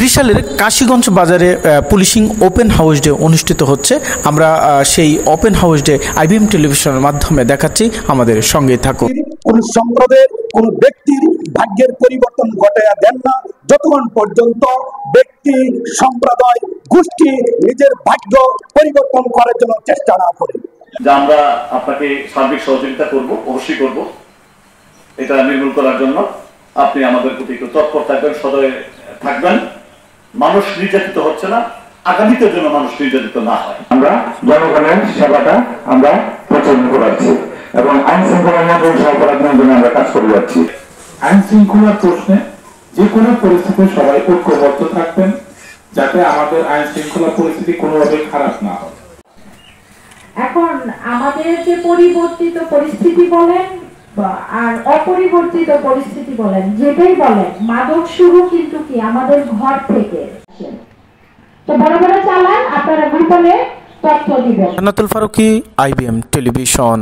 ত্রিশালের কাশীগঞ্জ বাজারে policing open house day অনুষ্ঠিত হচ্ছে। আমরা সেই ওপেন হাউস ডে আইবিএম টেলিভিশনের মাধ্যমে দেখাচ্ছি, আমাদের সঙ্গেই থাকুন। কোন সম্প্রদায়ের কোন ব্যক্তির ভাগ্যের পরিবর্তন ঘটাইয়া দেন না যতক্ষণ পর্যন্ত ব্যক্তি, সম্প্রদায়, গোষ্ঠী নিজের ভাগ্য পরিবর্তন করার জন্য চেষ্টা না করে। আমরা আপনাকে সার্বিক সহযোগিতা করব, অবশ্যই করব। এটা নির্মূল করার জন্য আপনি আমাদের প্রতি একটু তৎপর থাকবেন, সদয় থাকবেন। মানুষ নির্যাতিত হচ্ছে না, আগামীতে যেন মানুষ নির্যাতিত না হয়। আমরা জনগণের সেবাটা আমরা প্রচলন করাচ্ছি এবং আইন শৃঙ্খলা নিয়ন্ত্রণ জন্য আমরা কাজ করে যাচ্ছি। আইন শৃঙ্খলার প্রশ্নে যে কোনো পরিস্থিতিতে সবাই ঐক্যবদ্ধ থাকবেন, যাতে আমাদের আইন শৃঙ্খলা পরিস্থিতি কোনোভাবে খারাপ না হয়। এখন আমাদের যে পরিবর্তিত পরিস্থিতি বলেন আর অপরিবর্তিত পরিস্থিতি বলেন, যেটাই বলেন, মাদক শুরু কিন্তু কি আমাদের ঘর থেকে। তো বড় বড় চালান আপনারা গ্রুপে তথ্য দিবেন। জান্নাতুল ফারুকী, আইবিএম টেলিভিশন।